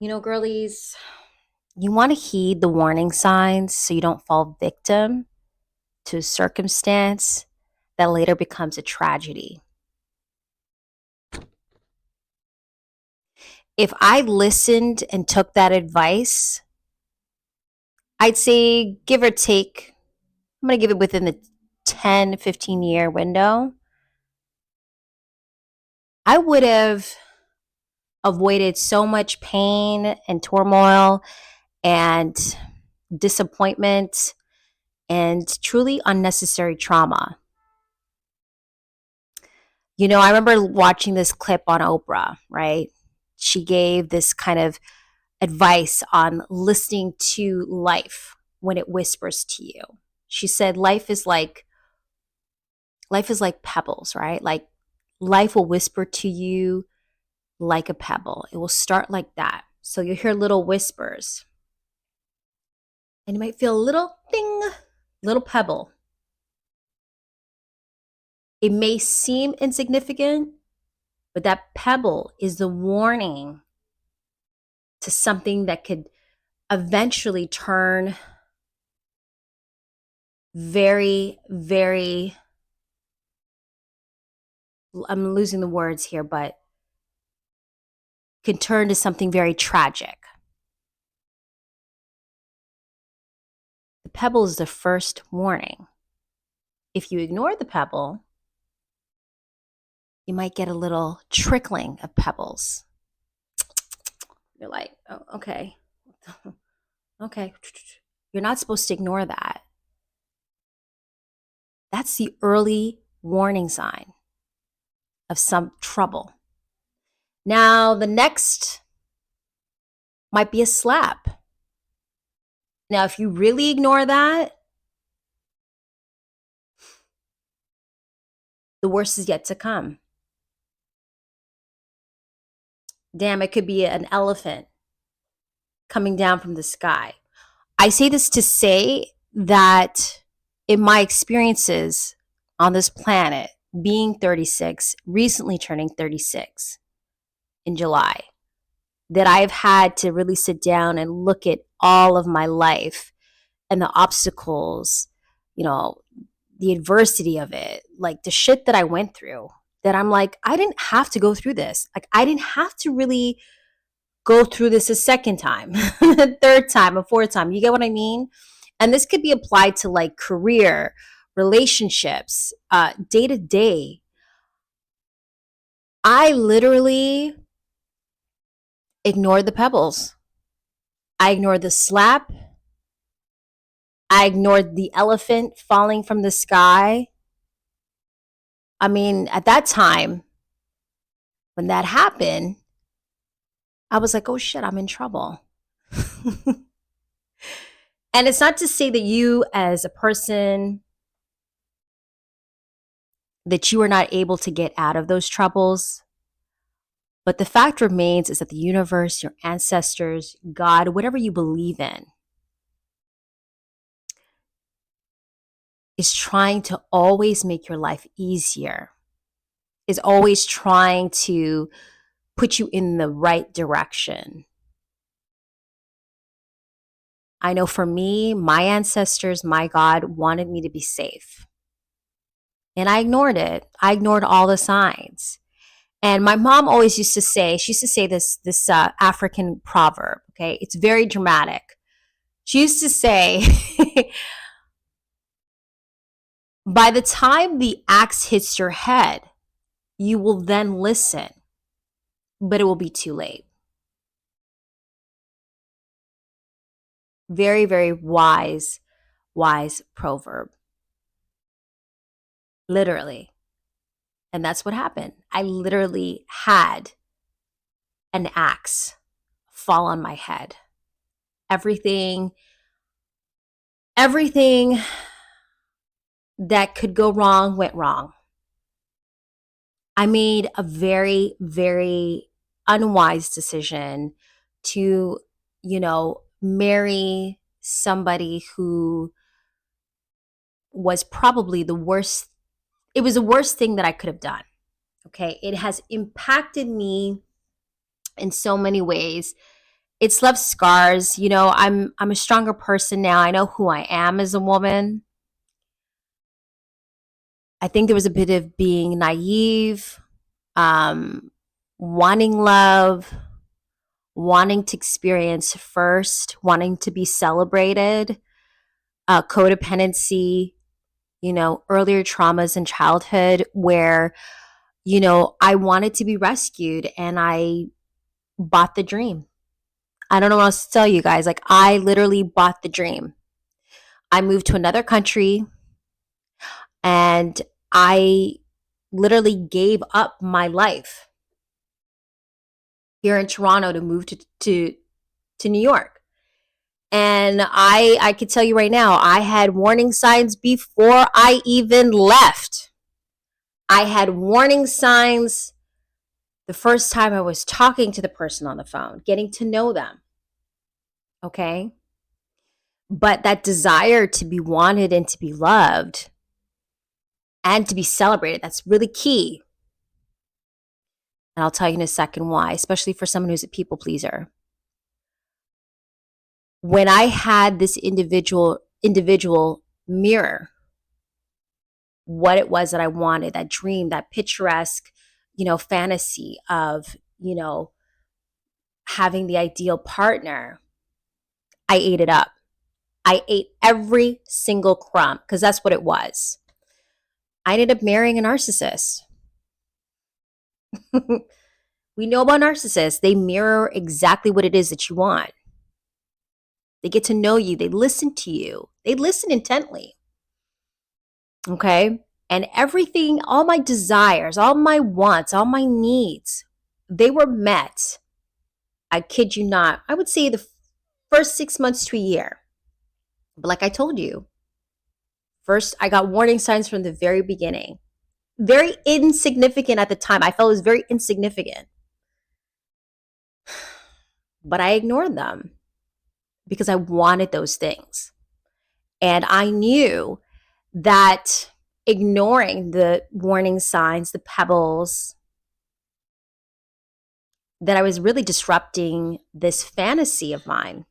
Girlies, you want to heed the warning signs so you don't fall victim to a circumstance that later becomes a tragedy. If I listened and took that advice, I'd say give or take, I'm going to give it within the 10, 15-year window. I would have avoided so much pain and turmoil and disappointment and truly unnecessary trauma. I remember watching this clip on Oprah, right? She gave this kind of advice on listening to life when it whispers to you. She said life is like pebbles, right? Like life will whisper to you like a pebble. It will start like that. So you'll hear little whispers and you might feel a little ding, little pebble. It may seem insignificant, but that pebble is the warning to something that could eventually turn very, very, I'm losing the words here, but can turn to something very tragic. The pebble is the first warning. If you ignore the pebble, you might get a little trickling of pebbles. You're like, oh, okay. Okay. You're not supposed to ignore that. That's the early warning sign of some trouble. Now, the next might be a slap. Now, if you really ignore that, the worst is yet to come. Damn, it could be an elephant coming down from the sky. I say this to say that in my experiences on this planet, being 36, recently turning 36 in July, that I've had to really sit down and look at all of my life and the obstacles, the adversity of it, like the shit that I went through, that I'm like, I didn't have to go through this. Like, I didn't have to really go through this a second time, a third time, a fourth time. You get what I mean? And this could be applied to like career, relationships, day to day. I literally ignored the pebbles. I ignored the slap. I ignored the elephant falling from the sky. I mean, at that time, when that happened, I was like, oh shit, I'm in trouble. And it's not to say that you, as a person, that you are not able to get out of those troubles. But the fact remains is that the universe, your ancestors, God, whatever you believe in, is trying to always make your life easier, is always trying to put you in the right direction. I know for me, my ancestors, my God wanted me to be safe. And I ignored it. I ignored all the signs. And my mom always used to say, she used to say this African proverb, okay? It's very dramatic. She used to say, by the time the axe hits your head, you will then listen, but it will be too late. Very, very wise proverb. Literally. And that's what happened. I literally had an axe fall on my head. Everything that could go wrong went wrong. I made a very, very unwise decision to, marry somebody who was probably the worst. It was the worst thing that I could have done. Okay. It has impacted me in so many ways. It's left scars. I'm a stronger person now. I know who I am as a woman. I think there was a bit of being naive, um, wanting love, wanting to experience first, wanting to be celebrated, codependency, earlier traumas in childhood where, I wanted to be rescued and I bought the dream. I don't know what else to tell you guys. Like, I literally bought the dream. I moved to another country and I literally gave up my life here in Toronto to move to New York. And I could tell you right now, I had warning signs before I even left. I had warning signs the first time I was talking to the person on the phone, getting to know them. Okay. But that desire to be wanted and to be loved and to be celebrated, that's really key. And I'll tell you in a second why, especially for someone who's a people pleaser. When I had this individual mirror what it was that I wanted, that dream, that picturesque, fantasy of, having the ideal partner, I ate it up. I ate every single crumb because that's what it was. I ended up marrying a narcissist. We know about narcissists. They mirror exactly what it is that you want. They get to know you. They listen to you. They listen intently. Okay. And everything, all my desires, all my wants, all my needs, they were met. I kid you not. I would say the first 6 months to a year. But like I told you, first I got warning signs from the very beginning. Very insignificant at the time. I felt it was very insignificant. But I ignored them because I wanted those things. And I knew that ignoring the warning signs, the pebbles, that I was really disrupting this fantasy of mine.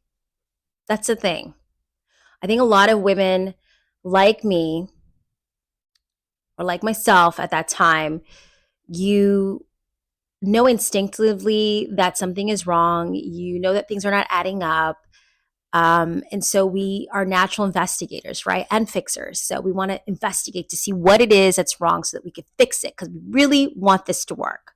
That's the thing. I think a lot of women like me or like myself at that time, you know instinctively that something is wrong. You know that things are not adding up. And so we are natural investigators, right? And fixers. So we want to investigate to see what it is that's wrong so that we can fix it because we really want this to work.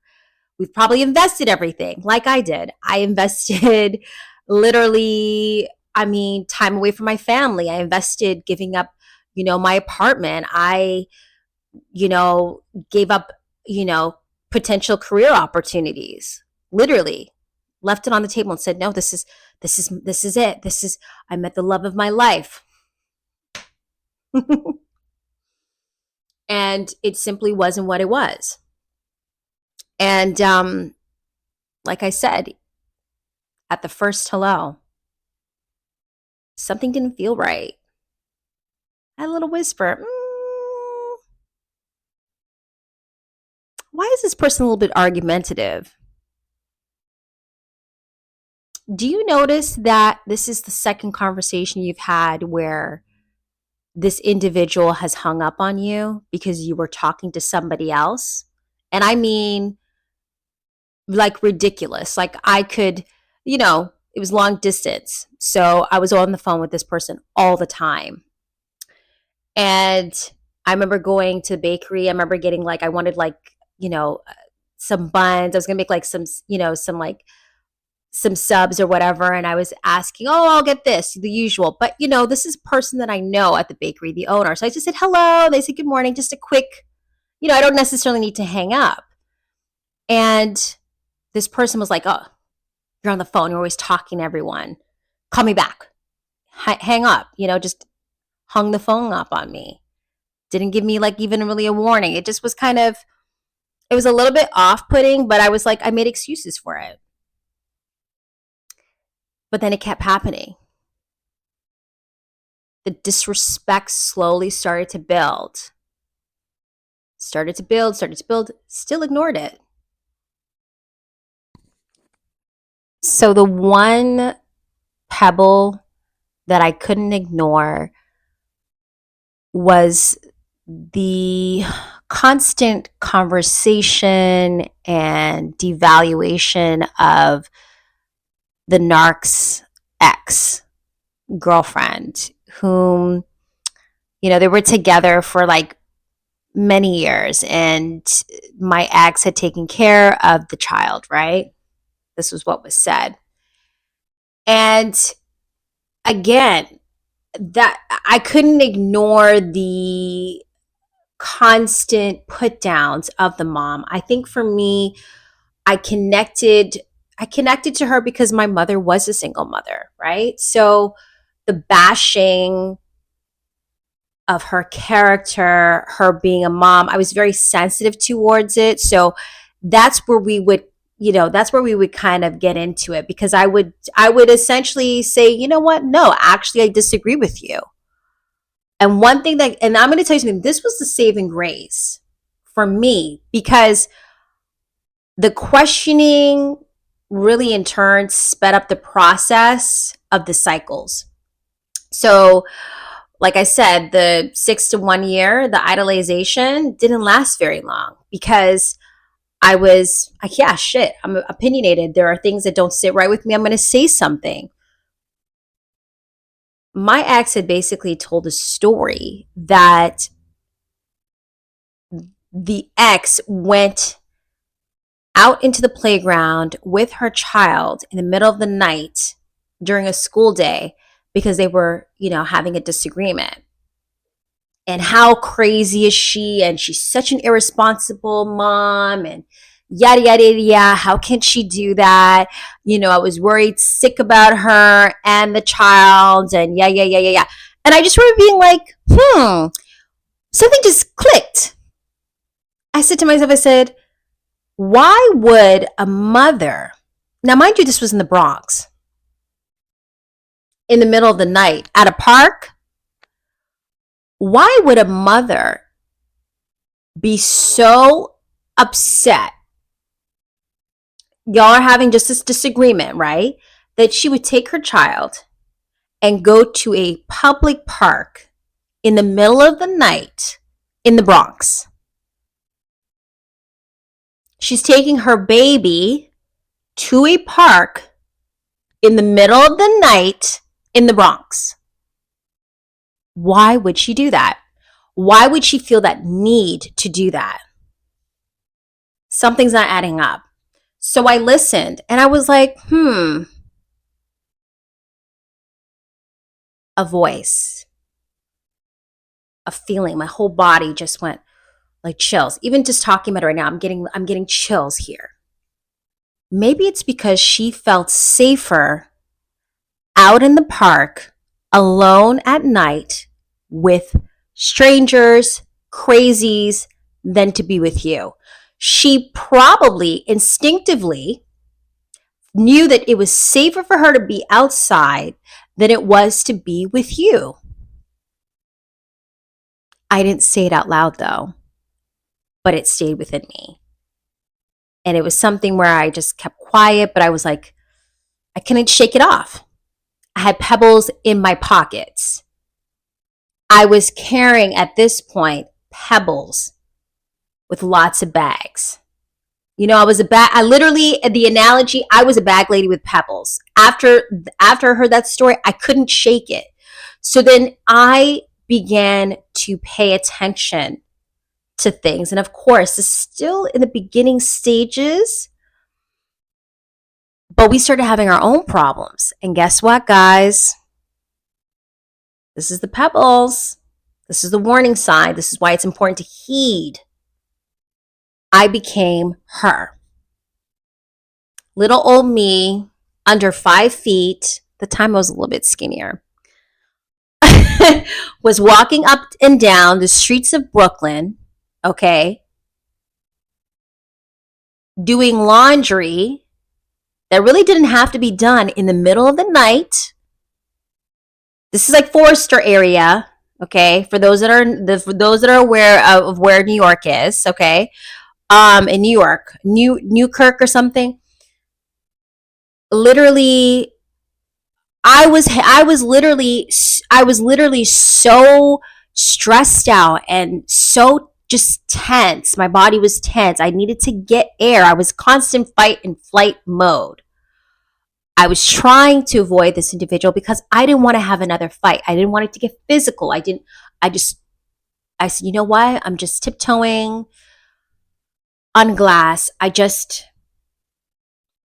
We've probably invested everything like I did. I invested literally, time away from my family. I invested giving up, my apartment. I, gave up, potential career opportunities, literally left it on the table and said, no, this is it. I met the love of my life. And it simply wasn't what it was. And like I said, at the first hello, something didn't feel right. I had a little whisper, why is this person a little bit argumentative? Do you notice that this is the second conversation you've had where this individual has hung up on you because you were talking to somebody else? And I mean, like ridiculous. Like I could, it was long distance. So I was on the phone with this person all the time. And I remember going to the bakery. I remember getting like, I wanted like, some buns. I was going to make like some subs or whatever. And I was asking, oh, I'll get this, the usual. But, this is a person that I know at the bakery, the owner. So I just said, hello. They said, good morning. Just a quick, I don't necessarily need to hang up. And this person was like, oh, you're on the phone. You're always talking to everyone. Call me back. Hang up, just hung the phone up on me. Didn't give me like even really a warning. It just was kind of, it was a little bit off-putting, but I was like, I made excuses for it. But then it kept happening. The disrespect slowly started to build. Still ignored it. So the one pebble that I couldn't ignore was the constant conversation and devaluation of the narc's ex girlfriend, whom, they were together for like many years, and my ex had taken care of the child, right? This was what was said. And again, that I couldn't ignore the constant put downs of the mom. I think for me, I connected I connected to her because my mother was a single mother, right? So the bashing of her character, her being a mom, I was very sensitive towards it. So that's where we would, that's where we would kind of get into it, because I would essentially say, you know what? No, actually I disagree with you. And one thing and I'm going to tell you something, this was the saving grace for me, because the questioning really in turn sped up the process of the cycles. So, like I said, the 6 to 1 year, the idolization didn't last very long, because I was like, yeah, shit, I'm opinionated. There are things that don't sit right with me. I'm going to say something. My ex had basically told a story that the ex went out into the playground with her child in the middle of the night during a school day because they were, having a disagreement. And how crazy is she? And she's such an irresponsible mom, and yada, yada, yada. How can she do that? I was worried sick about her and the child, and yeah, yeah, yeah, yeah, yeah. And I just remember being like, something just clicked. I said to myself, I said, why would a mother, now mind you, this was in the Bronx, in the middle of the night at a park, why would a mother be so upset? Y'all are having just this disagreement, right? That she would take her child and go to a public park in the middle of the night in the Bronx. She's taking her baby to a park in the middle of the night in the Bronx. Why would she do that? Why would she feel that need to do that? Something's not adding up. So I listened and I was like, a voice, a feeling. My whole body just went like chills. Even just talking about it right now, I'm getting chills here. Maybe it's because she felt safer out in the park alone at night with strangers, crazies, than to be with you. She probably instinctively knew that it was safer for her to be outside than it was to be with you. I didn't say it out loud though, but it stayed within me. And it was something where I just kept quiet, but I was like, I couldn't shake it off. I had pebbles in my pockets. I was carrying at this point pebbles with lots of bags. I literally, the analogy, I was a bag lady with pebbles. After I heard that story, I couldn't shake it. So then I began to pay attention to things. And of course, it's still in the beginning stages, but we started having our own problems. And guess what, guys? This is the pebbles. This is the warning sign. This is why it's important to heed. I became her. Little old me, under 5 feet. The time I was a little bit skinnier. Was walking up and down the streets of Brooklyn, okay, doing laundry that really didn't have to be done in the middle of the night. This is like Forester area, okay, for those that are aware of where New York is, okay, in New York, Newkirk or something. literally, I was literally so stressed out and so just tense. My body was tense. I needed to get air. I was constant fight and flight mode. I was trying to avoid this individual because I didn't want to have another fight. I didn't want it to get physical. I just, I said, you know what? I'm just tiptoeing on glass. I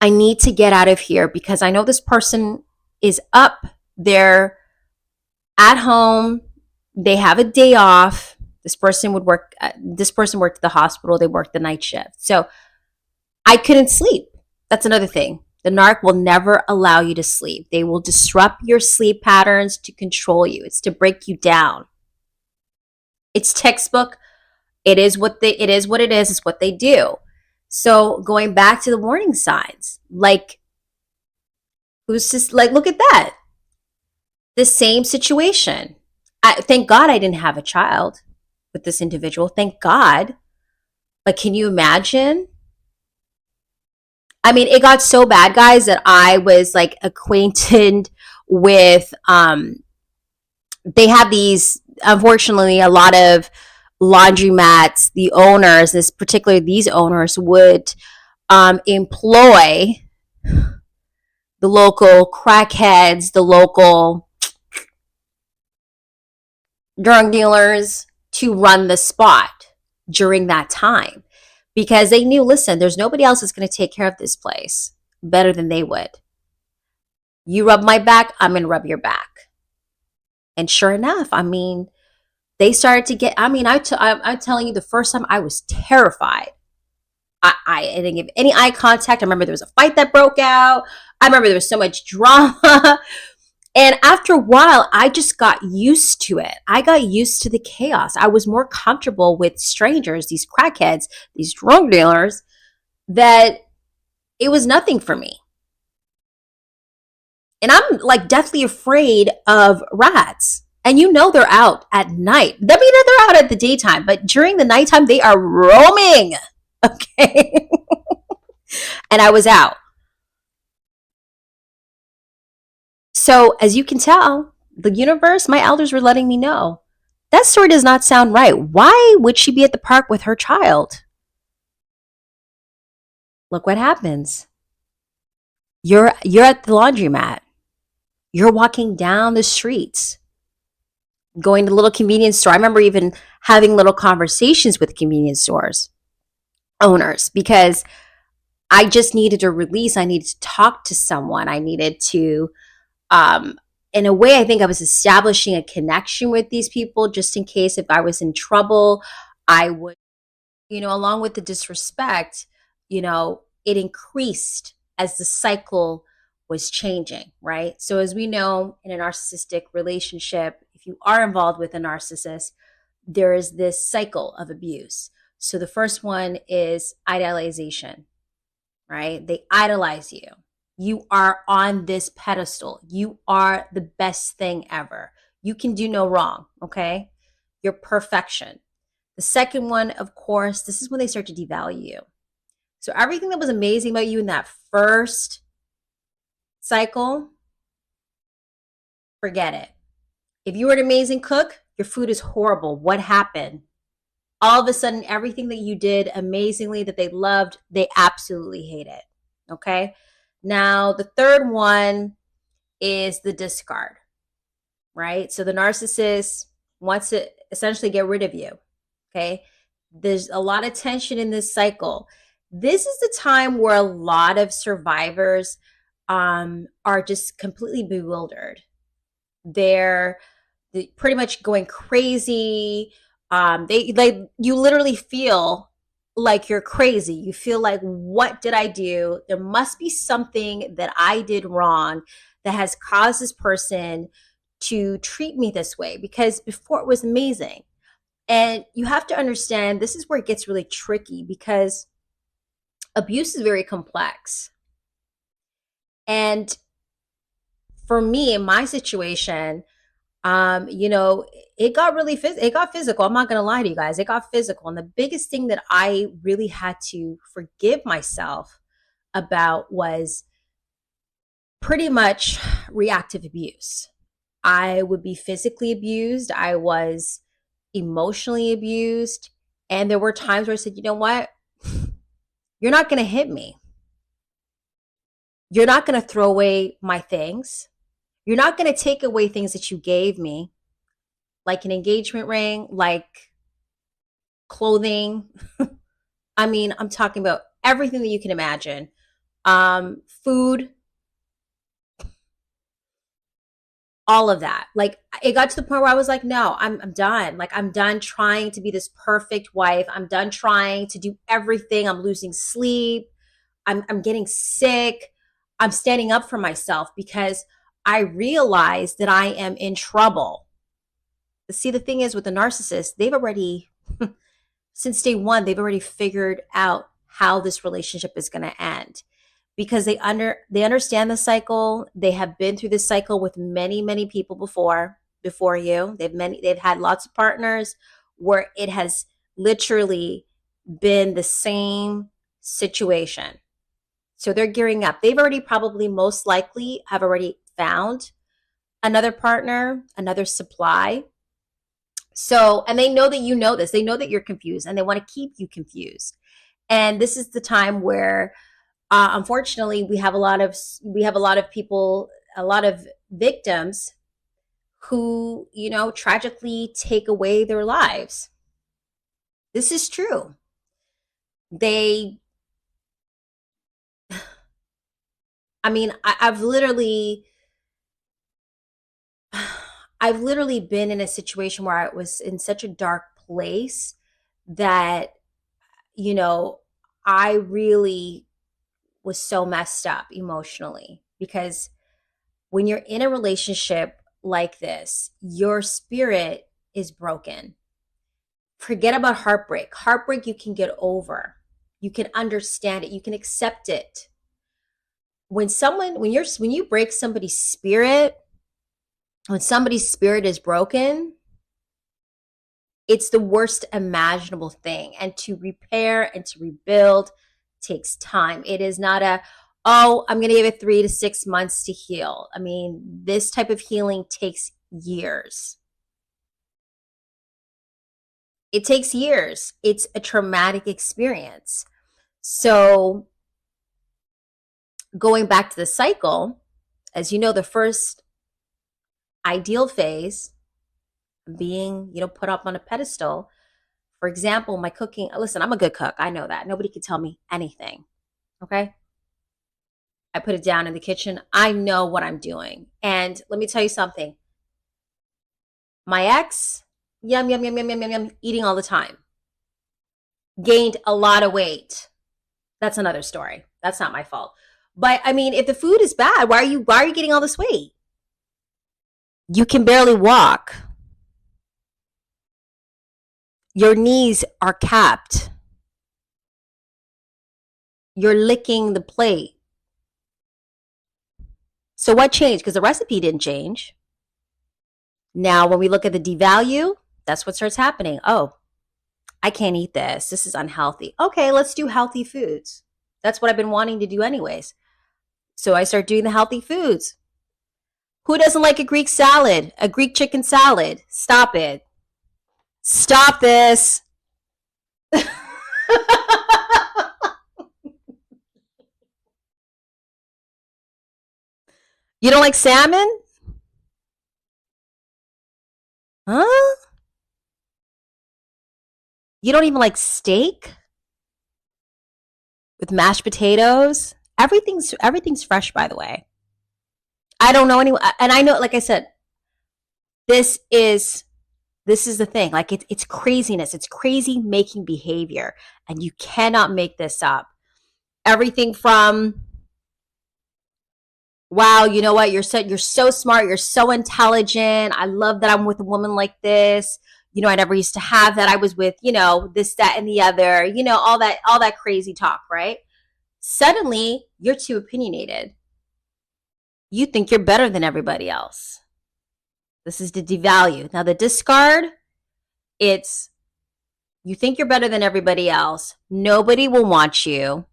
need to get out of here because I know this person is up there at home. They have a day off. This person worked at the hospital. They worked the night shift. So I couldn't sleep. That's another thing. The narc will never allow you to sleep. They will disrupt your sleep patterns to control you. It's to break you down. It's textbook. It is what it is. It's what they do. So going back to the warning signs, like, who's just like, look at that. The same situation. Thank God I didn't have a child with this individual. Thank God. But can you imagine? I mean, it got so bad, guys, that I was like acquainted with they have these, unfortunately, a lot of laundromats, the owners, this particularly these owners would employ the local crackheads, the local drug dealers to run the spot during that time because they knew, listen, there's nobody else that's going to take care of this place better than they would. You rub my back, I'm going to rub your back. And sure enough, I mean, they started to get, I mean, I'm telling you, the first time I was terrified. I didn't give any eye contact. I remember there was a fight that broke out. I remember there was so much drama. And after a while, I just got used to it. I got used to the chaos. I was more comfortable with strangers, these crackheads, these drug dealers, that it was nothing for me. And I'm like deathly afraid of rats. And you know they're out at night. I mean, they're out at the daytime, but during the nighttime, they are roaming. Okay. And I was out. So as you can tell, the universe, my elders were letting me know that story does not sound right. Why would she be at the park with her child? Look what happens. You're at the laundromat. You're walking down the streets, going to little convenience store. I remember even having little conversations with convenience stores owners because I just needed a release. I needed to talk to someone. I needed to, in a way, I think I was establishing a connection with these people just in case if I was in trouble, I would, along with the disrespect, it increased as the cycle was changing, right? So as we know, in a narcissistic relationship, if you are involved with a narcissist, there is this cycle of abuse. So the first one is idolization, right? They idolize you. You are on this pedestal. You are the best thing ever. You can do no wrong, okay? You're perfection. The second one, of course, this is when they start to devalue you. So everything that was amazing about you in that first cycle, forget it. If you were an amazing cook, your food is horrible. What happened? All of a sudden, everything that you did amazingly that they loved, they absolutely hate it. Okay. Now, the third one is the discard, right? So the narcissist wants to essentially get rid of you. Okay. There's a lot of tension in this cycle. This is the time where a lot of survivors are just completely bewildered. They're pretty much going crazy. You literally feel like you're crazy. You feel like, what did I do? There must be something that I did wrong that has caused this person to treat me this way, because before it was amazing. And you have to understand, this is where it gets really tricky because abuse is very complex. And for me, in my situation, it got really it got physical. I'm not going to lie to you guys. It got physical. And the biggest thing that I really had to forgive myself about was pretty much reactive abuse. I would be physically abused. I was emotionally abused. And there were times where I said, you know what? You're not going to hit me. You're not going to throw away my things. You're not going to take away things that you gave me, like an engagement ring, like clothing. I mean, I'm talking about everything that you can imagine. Food, all of that. Like it got to the point where I was like, no, I'm done. Like I'm done trying to be this perfect wife. I'm done trying to do everything. I'm losing sleep. I'm getting sick. I'm standing up for myself because I realize that I am in trouble. See, the thing is with the narcissist, they've already, since day one, they've already figured out how this relationship is going to end because they understand the cycle. They have been through this cycle with many people before you. They've had lots of partners where it has literally been the same situation. So they're gearing up. They've already probably most likely have already found another partner, another supply. So, and they know that you know this. They know that you're confused and they want to keep you confused. And this is the time where unfortunately we have a lot of people, a lot of victims who, you know, tragically take away their lives. This is true. I mean, I've literally been in a situation where I was in such a dark place that, you know, I really was so messed up emotionally because when you're in a relationship like this, your spirit is broken. Forget about heartbreak. Heartbreak you can get over. You can understand it. You can accept it. When you break somebody's spirit, when somebody's spirit is broken, it's the worst imaginable thing. And to repair and to rebuild takes time. It is not I'm going to give it 3 to 6 months to heal. I mean, this type of healing takes years. It takes years. It's a traumatic experience. So going back to the cycle, as you know, the first ideal phase being, you know, put up on a pedestal. For example, my cooking, listen, I'm a good cook. I know that. Nobody can tell me anything. Okay. I put it down in the kitchen. I know what I'm doing. And let me tell you something. My ex, yum, yum, yum, yum, yum, yum, yum, eating all the time. Gained a lot of weight. That's another story. That's not my fault. But I mean, if the food is bad, why are you getting all this weight? You can barely walk. Your knees are capped. You're licking the plate. So what changed? Because the recipe didn't change. Now, when we look at the devalue, that's what starts happening. Oh, I can't eat this. This is unhealthy. Okay, let's do healthy foods. That's what I've been wanting to do anyways. So I start doing the healthy foods. Who doesn't like a Greek salad? A Greek chicken salad? Stop it. Stop this. You don't like salmon? Huh? You don't even like steak with mashed potatoes? Everything's fresh, by the way. I don't know anyone, and I know, like I said, this is the thing. Like it's craziness. It's crazy making behavior, and you cannot make this up. Everything from, wow, you know what? You're so smart. You're so intelligent. I love that I'm with a woman like this. You know, I never used to have that. I was with, you know, this, that, and the other. You know, all that crazy talk, right? Suddenly, you're too opinionated. You think you're better than everybody else. This is the devalue. Now, the discard, it's you think you're better than everybody else. Nobody will want you.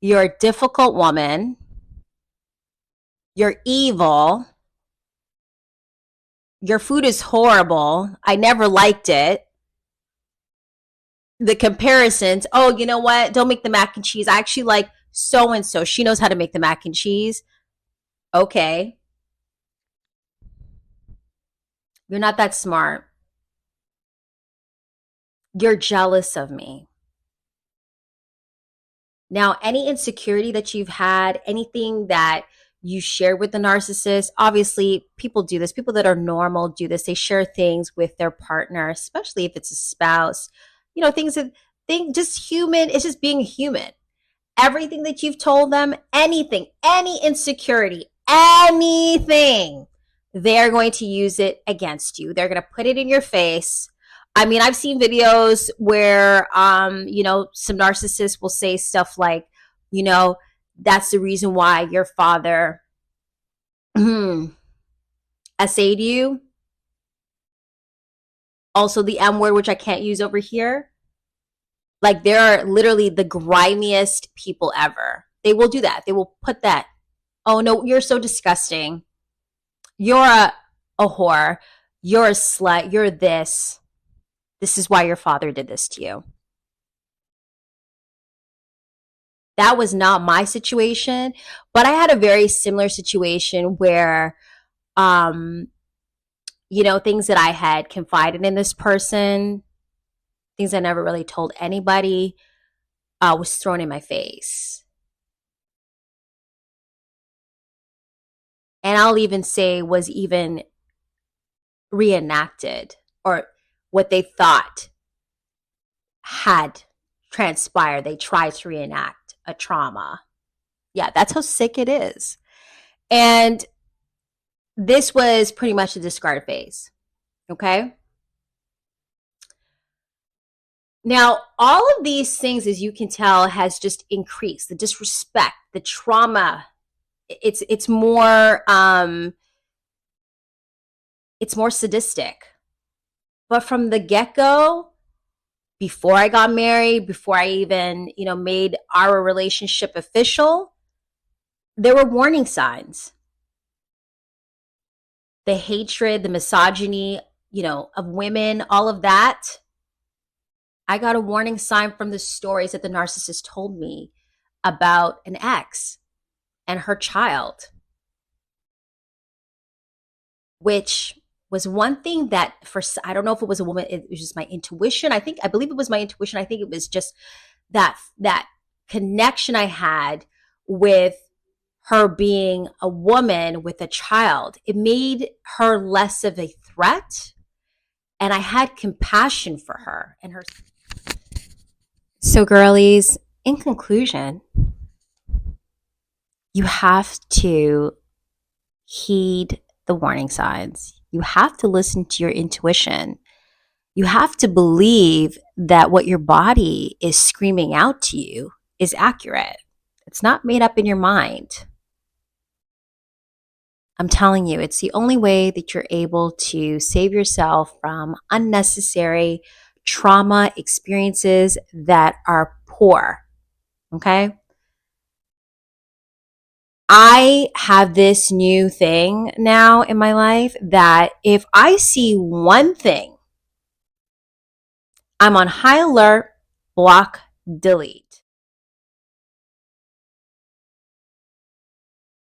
You're a difficult woman. You're evil. Your food is horrible. I never liked it. The comparisons. Oh, you know what? Don't make the mac and cheese. I actually like so and so. She knows how to make the mac and cheese. Okay. You're not that smart. You're jealous of me. Now, any insecurity that you've had, anything that you share with the narcissist, obviously, people do this. People that are normal do this. They share things with their partner, especially if it's a spouse. Things that just human. It's just being human. Everything that you've told them, anything, any insecurity, anything, they're going to use it against you. They're going to put it in your face. I mean, I've seen videos where, some narcissists will say stuff like, that's the reason why your father essayed you. Also, the M word, which I can't use over here. Like, they're literally the grimiest people ever. They will do that. They will put that. Oh, no, you're so disgusting. You're a whore. You're a slut. You're this. This is why your father did this to you. That was not my situation, but I had a very similar situation where, things that I had confided in this person, things I never really told anybody, was thrown in my face. And I'll even say was even reenacted, or what they thought had transpired. They tried to reenact a trauma. Yeah, that's how sick it is. And this was pretty much the discard phase. Okay. Now, all of these things, as you can tell, has just increased. The disrespect, the trauma. It's more sadistic. But from the get-go, before I got married, before I even, made our relationship official, there were warning signs. The hatred, the misogyny, of women, all of that. I got a warning sign from the stories that the narcissist told me about an ex and her child, which was one thing that I don't know if it was a woman, it was just my intuition. I believe it was my intuition. I think it was just that connection I had with her being a woman with a child. It made her less of a threat, and I had compassion for her and her. So, girlies, in conclusion, you have to heed the warning signs. You have to listen to your intuition. You have to believe that what your body is screaming out to you is accurate. It's not made up in your mind. I'm telling you, it's the only way that you're able to save yourself from unnecessary trauma experiences that are poor. Okay? I have this new thing now in my life that if I see one thing, I'm on high alert, block, delete.